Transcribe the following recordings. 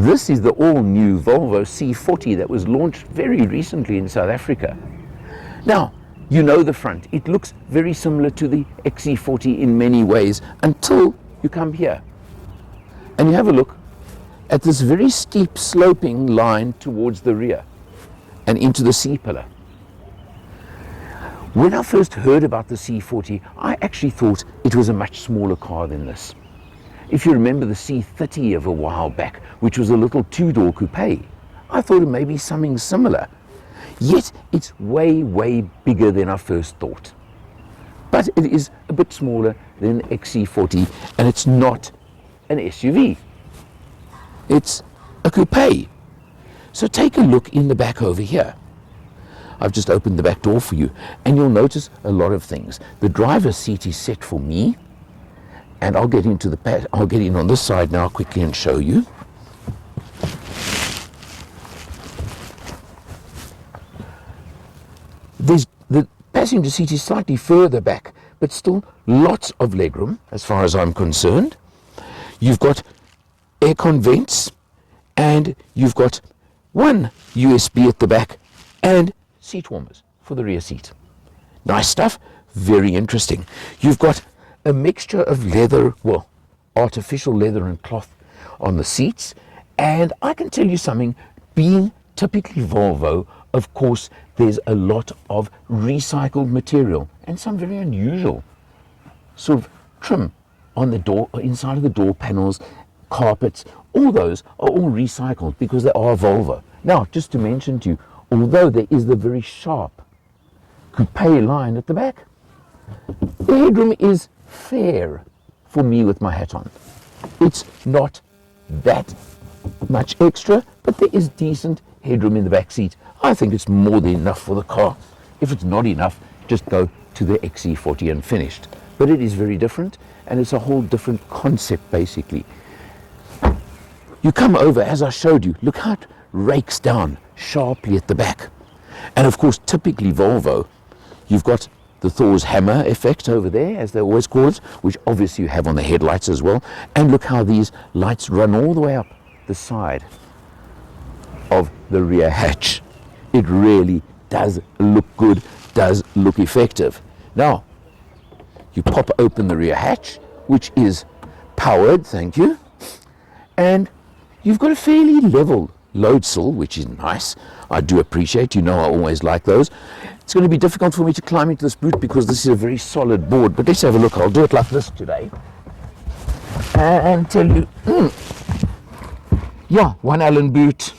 This is the all-new Volvo C40 that was launched very recently in South Africa. Now, you know the front. It looks very similar to the XC40 in many ways until you come here. And you have a look at this very steep sloping line towards the rear and into the C-pillar. When I first heard about the C40, I actually thought it was a much smaller car than this. If you remember the C30 of a while back, which was a little two-door coupe, I thought it may be something similar. Yet it's way, way bigger than I first thought. But it is a bit smaller than XC40, and it's not an SUV. It's a coupe. So take a look in the back over here. I've just opened the back door for you, and you'll notice a lot of things. The driver's seat is set for me, and I'll get in on this side now quickly and show you. The passenger seat is slightly further back, but still lots of legroom as far as I'm concerned. You've got aircon vents, and you've got one USB at the back and seat warmers for the rear seat. Nice stuff, very interesting. You've got a mixture of leather, well, artificial leather and cloth on the seats, and I can tell you something, being typically Volvo, of course, there's a lot of recycled material and some very unusual sort of trim on the door, inside of the door panels, carpets, all those are all recycled because they are Volvo. Now, just to mention to you, although there is the very sharp coupe line at the back, the headroom is fair for me with my hat on. It's not that much extra, but there is decent headroom in the back seat. I think it's more than enough for the car. If it's not enough, just go to the XC40 and finished. But it is very different, and it's a whole different concept basically. You come over, as I showed you, look how it rakes down sharply at the back. And of course, typically Volvo, you've got the Thor's hammer effect over there, as they always call it, which obviously you have on the headlights as well. And look how these lights run all the way up the side of the rear hatch. It really does look good, does look effective. Now, you pop open the rear hatch, which is powered, thank you, and you've got a fairly level load sill, which is nice. I do appreciate, you know I always like those. It's going to be difficult for me to climb into this boot because this is a very solid board, but let's have a look. I'll do it like this today and tell you, yeah, 1 Allen boot.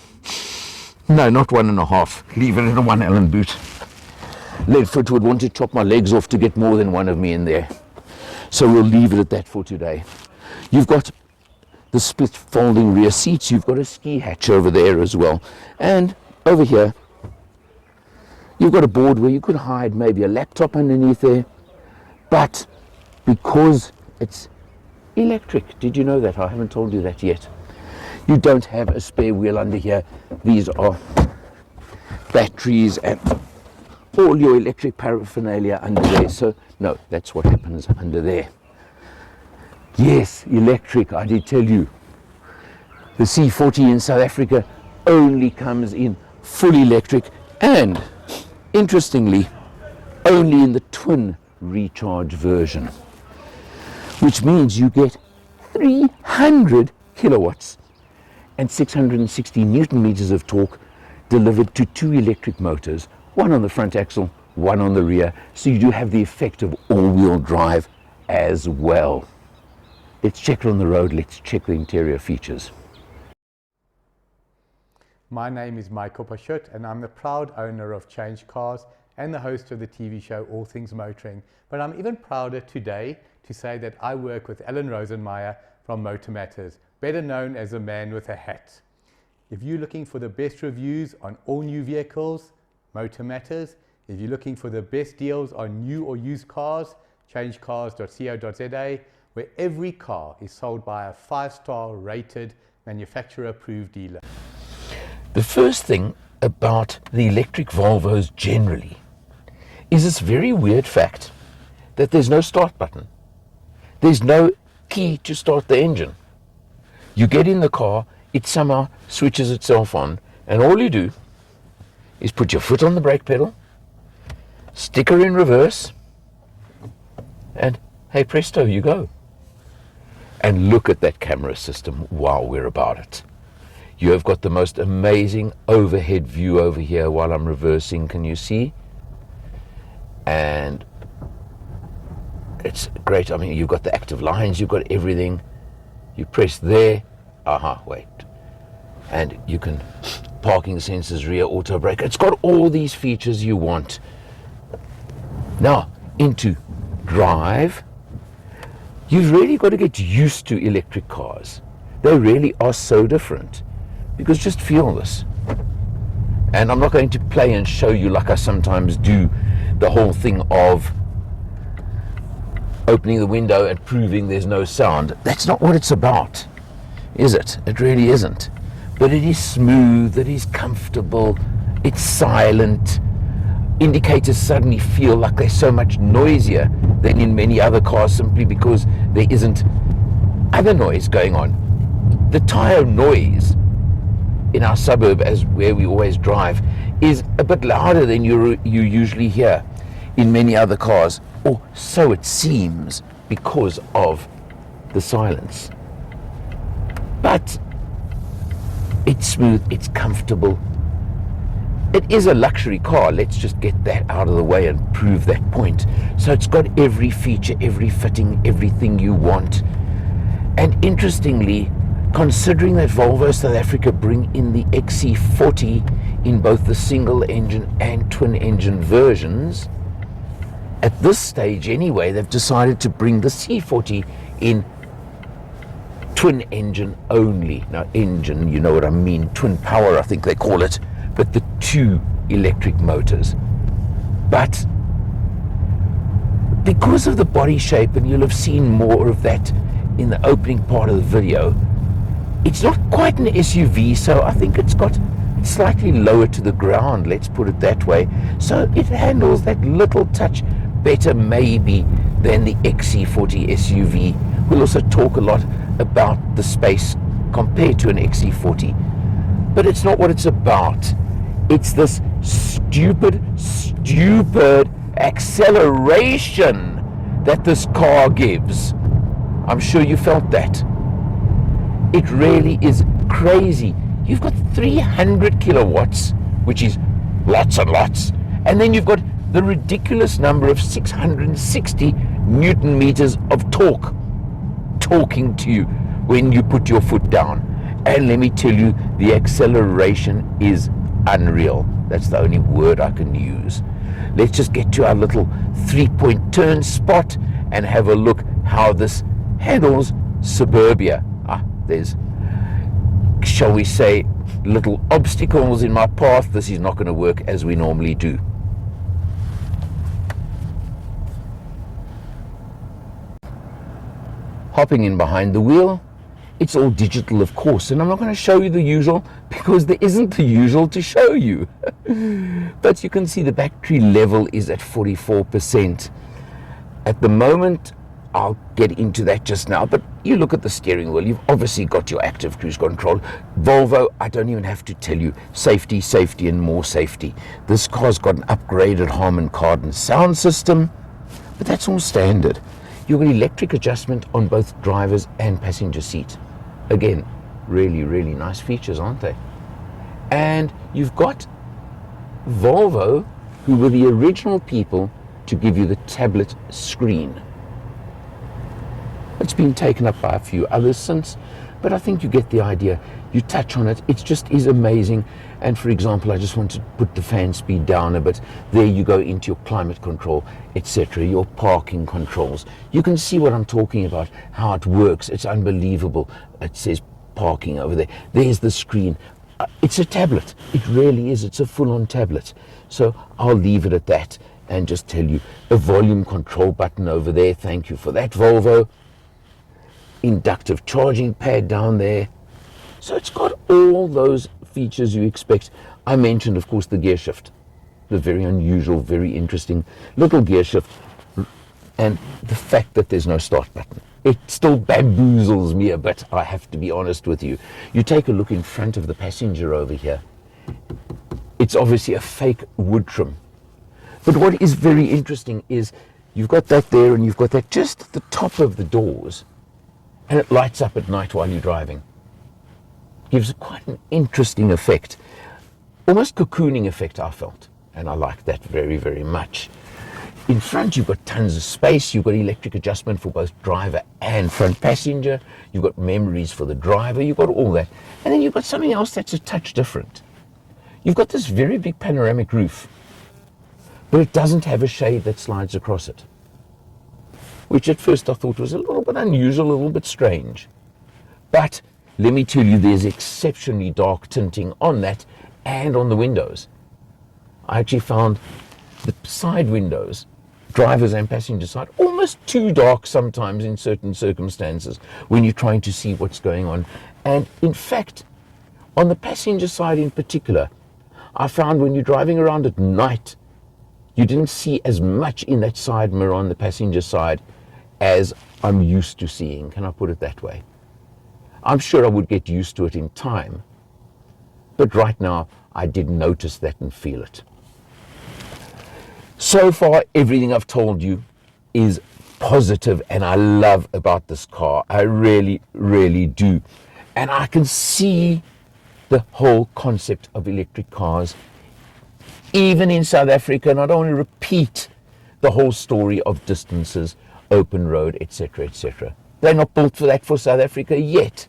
No, not 1.5. Leave it at a 1 Allen boot. Leadfoot would want to chop my legs off to get more than one of me in there. So we'll leave it at that for today. You've got the split folding rear seats. You've got a ski hatch over there as well. And over here, you've got a board where you could hide maybe a laptop underneath there. But because it's electric, did you know that? I haven't told you that yet. You don't have a spare wheel under here. These are batteries and all your electric paraphernalia under there. So no, that's what happens under there. Yes, electric, I did tell you. The C40 in South Africa only comes in full electric and, interestingly, only in the twin recharge version, which means you get 300 kilowatts and 660 newton meters of torque delivered to 2 electric motors, one on the front axle, one on the rear, so you do have the effect of all-wheel drive as well. Let's check it on the road, let's check the interior features. My name is Michael Pashut, and I'm the proud owner of Change Cars and the host of the TV show All Things Motoring. But I'm even prouder today to say that I work with Alan Rosenmeyer from Motor Matters, better known as the man with a hat. If you're looking for the best reviews on all new vehicles, Motor Matters. If you're looking for the best deals on new or used cars, changecars.co.za, where every car is sold by a 5-star rated manufacturer approved dealer. The first thing about the electric Volvos generally is this very weird fact that there's no start button. There's no key to start the engine. You get in the car, it somehow switches itself on, and all you do is put your foot on the brake pedal, stick her in reverse, and hey presto, you go. And look at that camera system while we're about it. You have got the most amazing overhead view over here while I'm reversing, can you see? And it's great. I mean, you've got the active lines, you've got everything. You press there, wait. And you can, parking sensors, rear auto brake. It's got all these features you want. Now, into drive. You've really got to get used to electric cars. They really are so different. Because just feel this. And I'm not going to play and show you like I sometimes do the whole thing of opening the window and proving there's no sound. That's not what it's about, is it? It really isn't. But it is smooth, it is comfortable, it's silent. Indicators suddenly feel like they're so much noisier than in many other cars simply because there isn't other noise going on. The tire noise in our suburb, as where we always drive, is a bit louder than you usually hear in many other cars, or so it seems, because of the silence. But it's smooth, it's comfortable. It is a luxury car, let's just get that out of the way and prove that point. So it's got every feature, every fitting, everything you want. And interestingly, considering that Volvo South Africa bring in the XC40 in both the single engine and twin engine versions, at this stage anyway, they've decided to bring the C40 in twin engine only. Now engine, you know what I mean, twin power I think they call it, but the two electric motors. But because of the body shape, and you'll have seen more of that in the opening part of the video, it's not quite an SUV, so I think it's slightly lower to the ground, let's put it that way. So it handles that little touch better maybe than the XC40 SUV. We'll also talk a lot about the space compared to an XC40. But it's not what it's about. It's this stupid acceleration that this car gives. I'm sure you felt that. It really is crazy. You've got 300 kilowatts, which is lots and lots, and then you've got the ridiculous number of 660 Newton meters of torque talking to you when you put your foot down. And let me tell you, the acceleration is unreal. That's the only word I can use. Let's just get to our little 3-point turn spot and have a look how this handles suburbia. There's, shall we say, little obstacles in my path. This is not going to work as we normally do. Hopping in behind the wheel, it's all digital of course, and I'm not going to show you the usual because there isn't the usual to show you. But you can see the battery level is at 44%. At the moment, I'll get into that just now, but you look at the steering wheel, you've obviously got your active cruise control. Volvo, I don't even have to tell you, safety, safety, and more safety. This car's got an upgraded Harman Kardon sound system, but that's all standard. You've got electric adjustment on both driver's and passenger seat. Again, really, really nice features, aren't they? And you've got Volvo, who were the original people to give you the tablet screen. It's been taken up by a few others since, but I think you get the idea. You touch on it, it just is amazing. And for example, I just want to put the fan speed down a bit. There you go into your climate control, etc., your parking controls. You can see what I'm talking about, how it works. It's unbelievable. It says parking over there. There's the screen. It's a tablet. It really is. It's a full-on tablet. So I'll leave it at that and just tell you a volume control button over there. Thank you for that, Volvo. Inductive charging pad down there. So it's got all those features you expect. I mentioned, of course, the gear shift, the very unusual, very interesting little gear shift, and the fact that there's no start button. it still bamboozles me a bit, I have to be honest with you. You take a look in front of the passenger over here. It's obviously a fake wood trim. But what is very interesting is you've got that there and you've got that just at the top of the doors, and it lights up at night while you're driving. Gives quite an interesting effect. Almost cocooning effect, I felt. And I like that very, very much. In front, you've got tons of space. You've got electric adjustment for both driver and front passenger. You've got memories for the driver. You've got all that. And then you've got something else that's a touch different. You've got this very big panoramic roof, but it doesn't have a shade that slides across it, which at first I thought was a little bit unusual, a little bit strange. But let me tell you, there's exceptionally dark tinting on that and on the windows. I actually found the side windows, driver's and passenger side, almost too dark sometimes in certain circumstances when you're trying to see what's going on. And in fact, on the passenger side in particular, I found when you're driving around at night, you didn't see as much in that side mirror on the passenger side as I'm used to seeing. Can I put it that way? I'm sure I would get used to it in time, but right now I did notice that and feel it. So far, everything I've told you is positive, and I love about this car. I really, really do. And I can see the whole concept of electric cars, even in South Africa. And I don't want to repeat the whole story of distances, open road, etc., etc. They're not built for that for South Africa yet.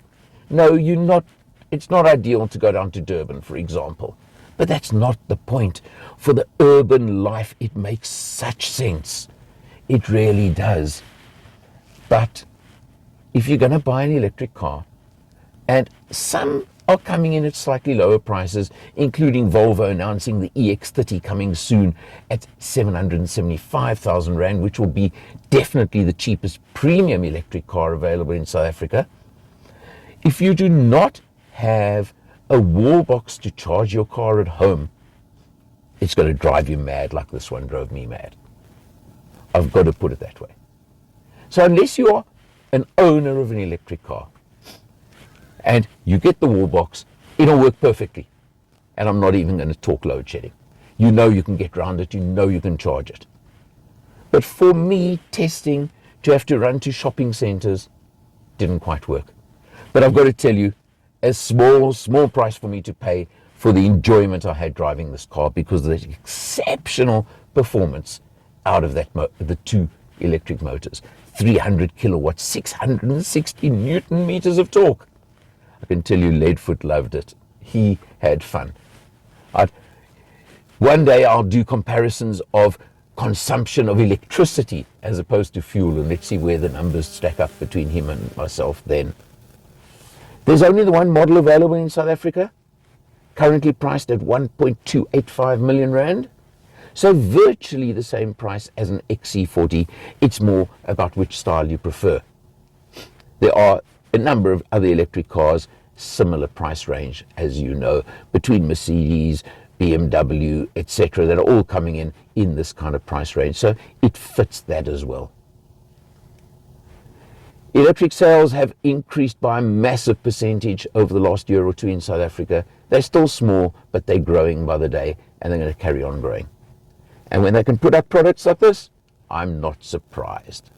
No, you're not. It's not ideal to go down to Durban, for example. But that's not the point. For the urban life, it makes such sense. It really does. But if you're going to buy an electric car, and some are coming in at slightly lower prices, including Volvo announcing the EX30 coming soon at 775,000 Rand, which will be definitely the cheapest premium electric car available in South Africa. If you do not have a wall box to charge your car at home, it's going to drive you mad like this one drove me mad. I've got to put it that way. So unless you are an owner of an electric car and you get the wall box, it'll work perfectly. And I'm not even going to talk load shedding. You know you can get around it, you know you can charge it. But for me, testing to have to run to shopping centers didn't quite work. But I've got to tell you, a small price for me to pay for the enjoyment I had driving this car, because of the exceptional performance out of that the two electric motors. 300 kilowatts, 660 Newton meters of torque. I can tell you Leadfoot loved it. He had fun. One day I'll do comparisons of consumption of electricity as opposed to fuel, and let's see where the numbers stack up between him and myself then. There's only the one model available in South Africa, currently priced at 1.285 million Rand. So virtually the same price as an XC40. It's more about which style you prefer. There are a number of other electric cars, similar price range, as you know, between Mercedes, BMW, etc., that are all coming in this kind of price range. So it fits that as well. Electric sales have increased by a massive percentage over the last year or two in South Africa. They're still small, but they're growing by the day, and they're going to carry on growing. And when they can put up products like this, I'm not surprised.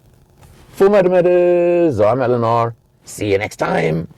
For Motor Matters, I'm Alan R. See you next time.